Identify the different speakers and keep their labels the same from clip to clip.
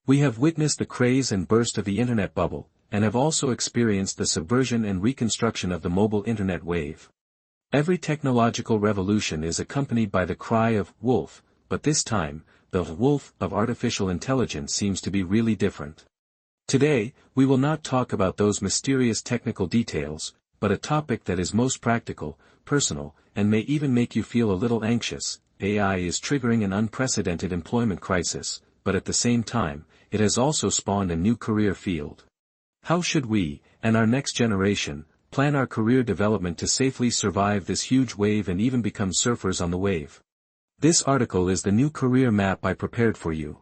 Speaker 1: We have witnessed the craze and burst of the internet bubble, and have also experienced the subversion and reconstruction of the mobile internet wave. Every technological revolution is accompanied by the cry of wolf, but this time, the wolf of artificial intelligence seems to be really different. Today, we will not talk about those mysterious technical details, but a topic that is most practical, personal, and may even make you feel a little anxious. AI is triggering an unprecedented employment crisis, but at the same time, it has also spawned a new career field. How should we, and our next generation, plan our career development to safely survive this huge wave and even become surfers on the wave? This article is the new career map I prepared for you.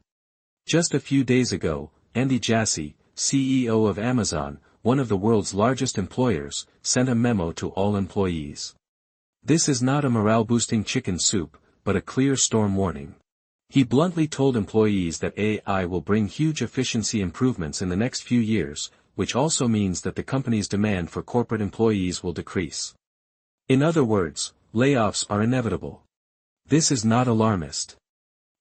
Speaker 1: Just a few days ago, Andy Jassy, CEO of Amazon, one of the world's largest employers, sent a memo to all employees. This is not a morale-boosting chicken soup, but a clear storm warning. He bluntly told employees that AI will bring huge efficiency improvements in the next few years, which also means that the company's demand for corporate employees will decrease. In other words, layoffs are inevitable. This is not alarmist.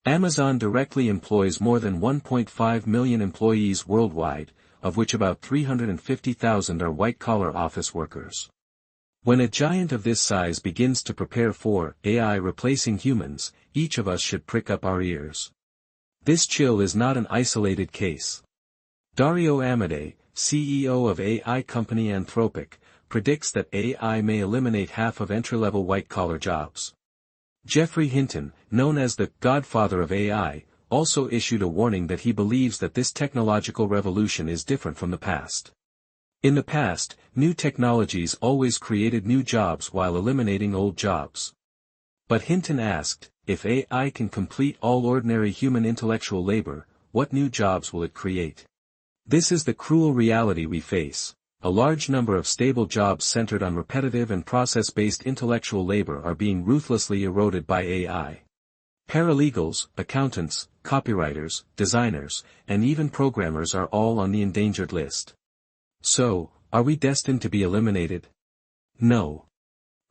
Speaker 1: Amazon directly employs more than 1.5 million employees worldwide, of which about 350,000 are white-collar office workers. When a giant of this size begins to prepare for AI replacing humans, each of us should prick up our ears. This chill is not an isolated case. Dario Amodei, CEO of AI company Anthropic, predicts that AI may eliminate half of entry-level white-collar jobs. Geoffrey Hinton, known as the Godfather of AI, also issued a warning that he believes that this technological revolution is different from the past. In the past, new technologies always created new jobs while eliminating old jobs. But Hinton asked, if AI can complete all ordinary human intellectual labor, what new jobs will it create? This is the cruel reality we face. A large number of stable jobs centered on repetitive and process-based intellectual labor are being ruthlessly eroded by AI. Paralegals, accountants, copywriters, designers, and even programmers are all on the endangered list. So, are we destined to be eliminated? No.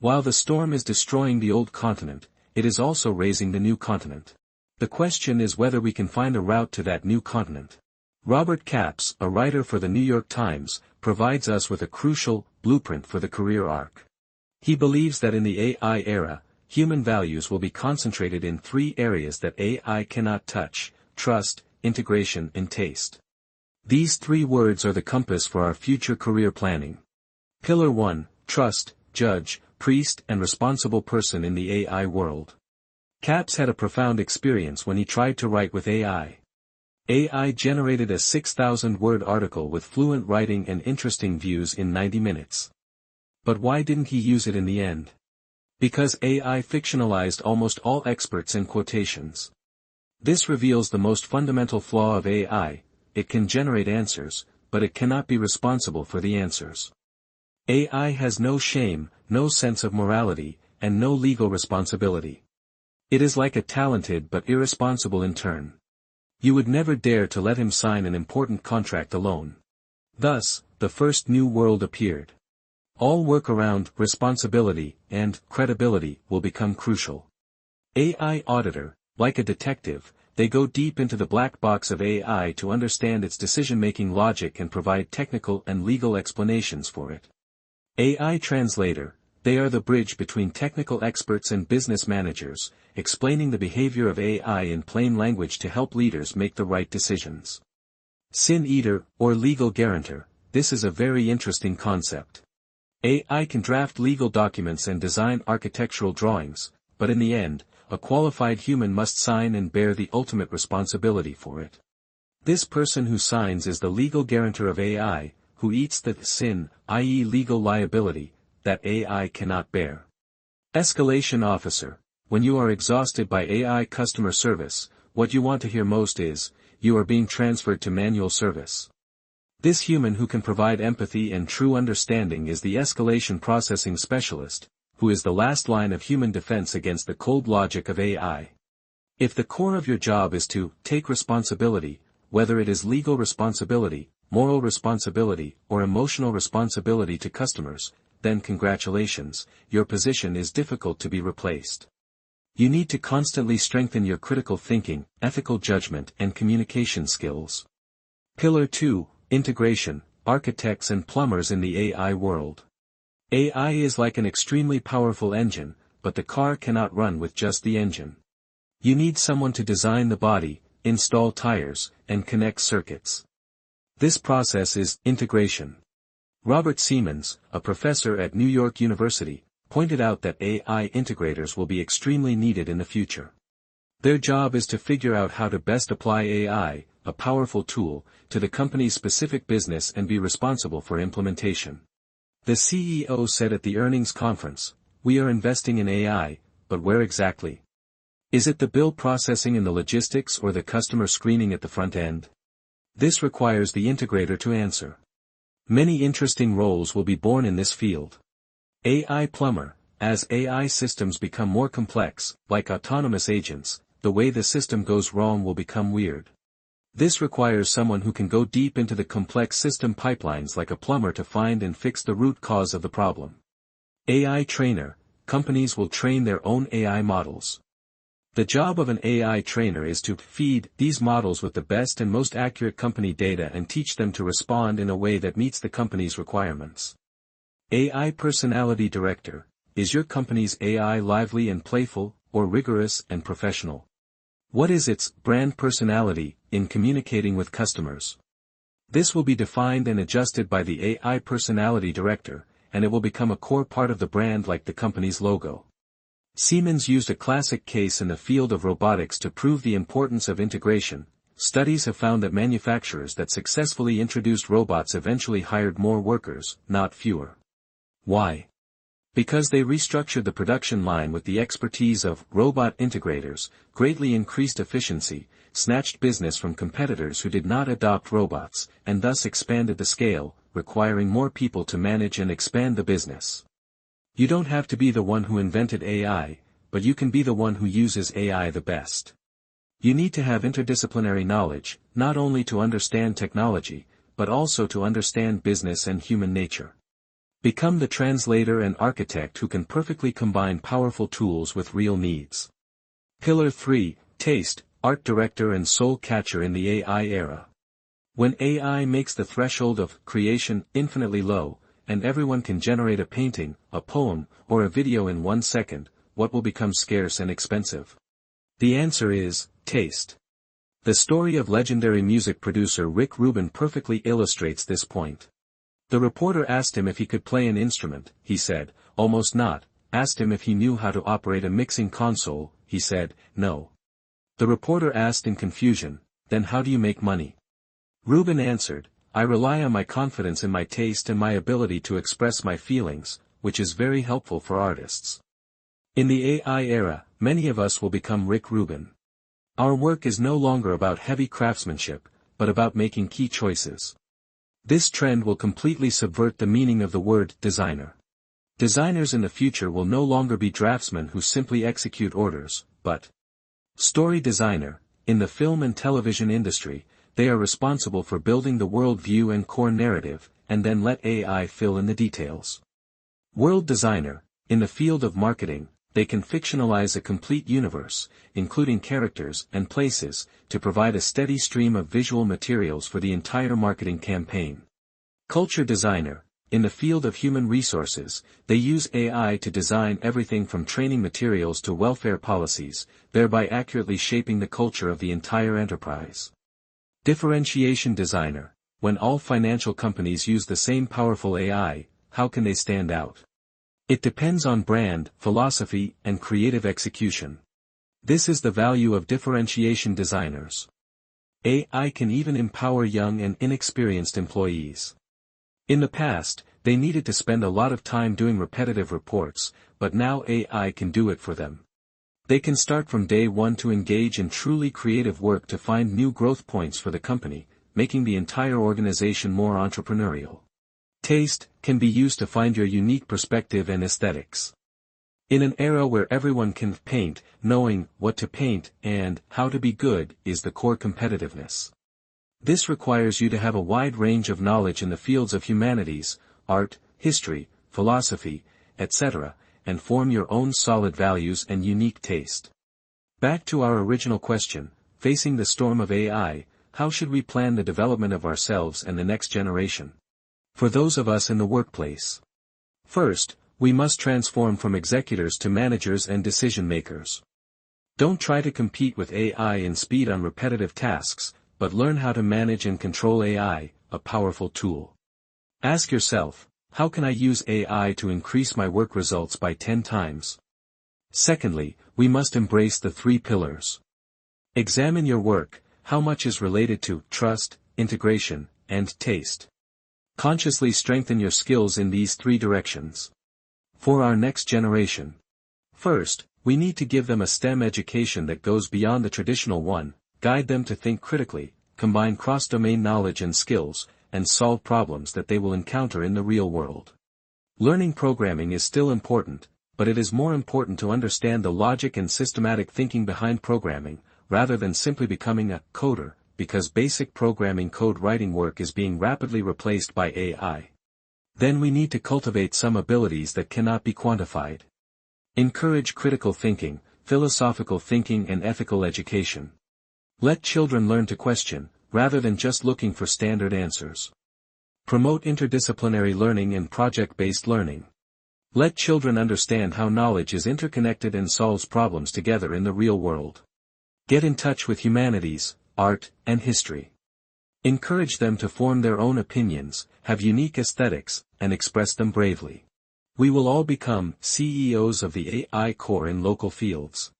Speaker 1: While the storm is destroying the old continent, it is also raising the new continent. The question is whether we can find a route to that new continent. Robert Capps, a writer for the New York Times, provides us with a crucial blueprint for the career arc. He believes that in the AI era, human values will be concentrated in three areas that AI cannot touch: trust, integration, and taste. These three words are the compass for our future career planning. Pillar 1, trust, judge, priest, and responsible person in the AI world. Capps had a profound experience when he tried to write with AI. AI generated a 6,000-word article with fluent writing and interesting views in 90 minutes. But why didn't he use it in the end? Because AI fictionalized almost all experts in quotations. This reveals the most fundamental flaw of AI: it can generate answers, but it cannot be responsible for the answers. AI has no shame, no sense of morality, and no legal responsibility. It is like a talented but irresponsible intern. You would never dare to let him sign an important contract alone. Thus, the first new world appeared. All work around responsibility and credibility will become crucial. AI auditor, like a detective, they go deep into the black box of AI to understand its decision-making logic and provide technical and legal explanations for it. AI translator, they are the bridge between technical experts and business managers, explaining the behavior of AI in plain language to help leaders make the right decisions. Sin eater, or legal guarantor, this is a very interesting concept. AI can draft legal documents and design architectural drawings, but in the end, a qualified human must sign and bear the ultimate responsibility for it. This person who signs is the legal guarantor of AI, who eats the sin, i.e. legal liability, that AI cannot bear. Escalation officer, when you are exhausted by AI customer service, what you want to hear most is, you are being transferred to manual service. This human who can provide empathy and true understanding is the escalation processing specialist, who is the last line of human defense against the cold logic of AI. If the core of your job is to take responsibility, whether it is legal responsibility, moral responsibility, or emotional responsibility to customers, then congratulations, your position is difficult to be replaced. You need to constantly strengthen your critical thinking, ethical judgment and communication skills. Pillar 2, Integration, Architects and Plumbers in the AI World. AI is like an extremely powerful engine, but the car cannot run with just the engine. You need someone to design the body, install tires, and connect circuits. This process is integration. Robert Siemens, a professor at New York University, pointed out that AI integrators will be extremely needed in the future. Their job is to figure out how to best apply AI, a powerful tool, to the company's specific business and be responsible for implementation. The CEO said at the earnings conference, "We are investing in AI, but where exactly? Is it the bill processing in the logistics or the customer screening at the front end?" This requires the integrator to answer. Many interesting roles will be born in this field. AI plumber, as AI systems become more complex, like autonomous agents, the way the system goes wrong will become weird. This requires someone who can go deep into the complex system pipelines like a plumber to find and fix the root cause of the problem. AI trainer, companies will train their own AI models. The job of an AI trainer is to feed these models with the best and most accurate company data and teach them to respond in a way that meets the company's requirements. AI personality director, is your company's AI lively and playful, or rigorous and professional? What is its brand personality in communicating with customers? This will be defined and adjusted by the AI personality director, and it will become a core part of the brand like the company's logo. Siemens used a classic case in the field of robotics to prove the importance of integration. Studies have found that manufacturers that successfully introduced robots eventually hired more workers, not fewer. Why? Because they restructured the production line with the expertise of robot integrators, greatly increased efficiency, snatched business from competitors who did not adopt robots, and thus expanded the scale, requiring more people to manage and expand the business. You don't have to be the one who invented AI, but you can be the one who uses AI the best. You need to have interdisciplinary knowledge, not only to understand technology, but also to understand business and human nature. Become the translator and architect who can perfectly combine powerful tools with real needs. Pillar 3, Taste, art director and soul catcher in the AI era. When AI makes the threshold of creation infinitely low, and everyone can generate a painting, a poem, or a video in 1 second, what will become scarce and expensive? The answer is, taste. The story of legendary music producer Rick Rubin perfectly illustrates this point. The reporter asked him if he could play an instrument, he said, almost not. Asked him if he knew how to operate a mixing console, he said, no. The reporter asked in confusion, then how do you make money? Rubin answered, I rely on my confidence in my taste and my ability to express my feelings, which is very helpful for artists. In the AI era, many of us will become Rick Rubin. Our work is no longer about heavy craftsmanship, but about making key choices. This trend will completely subvert the meaning of the word designer. Designers in the future will no longer be draftsmen who simply execute orders, but story designer. In the film and television industry, they are responsible for building the world view and core narrative, and then let AI fill in the details. World designer. In the field of marketing, they can fictionalize a complete universe, including characters and places, to provide a steady stream of visual materials for the entire marketing campaign. Culture designer. In the field of human resources, they use AI to design everything from training materials to welfare policies, thereby accurately shaping the culture of the entire enterprise. Differentiation designer. When all financial companies use the same powerful AI, how can they stand out? It depends on brand, philosophy, and creative execution. This is the value of differentiation designers. AI can even empower young and inexperienced employees. In the past, they needed to spend a lot of time doing repetitive reports, but now AI can do it for them. They can start from day one to engage in truly creative work to find new growth points for the company, making the entire organization more entrepreneurial. Taste can be used to find your unique perspective and aesthetics. In an era where everyone can paint, knowing what to paint and how to be good is the core competitiveness. This requires you to have a wide range of knowledge in the fields of humanities, art, history, philosophy, etc., and form your own solid values and unique taste. Back to our original question, facing the storm of AI, how should we plan the development of ourselves and the next generation? For those of us in the workplace. First, we must transform from executors to managers and decision-makers. Don't try to compete with AI in speed on repetitive tasks, but learn how to manage and control AI, a powerful tool. Ask yourself, how can I use AI to increase my work results by 10 times? Secondly, we must embrace the 3 pillars. Examine your work, how much is related to trust, integration, and taste. Consciously strengthen your skills in these 3 directions. For our next generation. First, we need to give them a STEM education that goes beyond the traditional one, guide them to think critically, combine cross-domain knowledge and skills, and solve problems that they will encounter in the real world. Learning programming is still important, but it is more important to understand the logic and systematic thinking behind programming, rather than simply becoming a coder, because basic programming code writing work is being rapidly replaced by AI. Then we need to cultivate some abilities that cannot be quantified. Encourage critical thinking, philosophical thinking and ethical education. Let children learn to question, rather than just looking for standard answers. Promote interdisciplinary learning and project-based learning. Let children understand how knowledge is interconnected and solves problems together in the real world. Get in touch with humanities, art, and history. Encourage them to form their own opinions, have unique aesthetics, and express them bravely. We will all become CEOs of the AI core in local fields.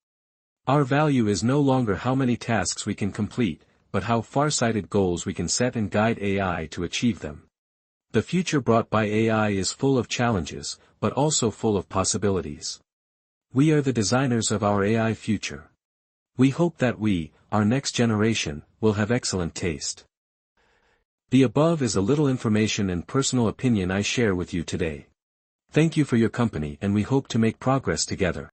Speaker 1: Our value is no longer how many tasks we can complete, but how far-sighted goals we can set and guide AI to achieve them. The future brought by AI is full of challenges, but also full of possibilities. We are the designers of our AI future. We hope that we, our next generation, will have excellent taste. The above is a little information and personal opinion I share with you today. Thank you for your company and we hope to make progress together.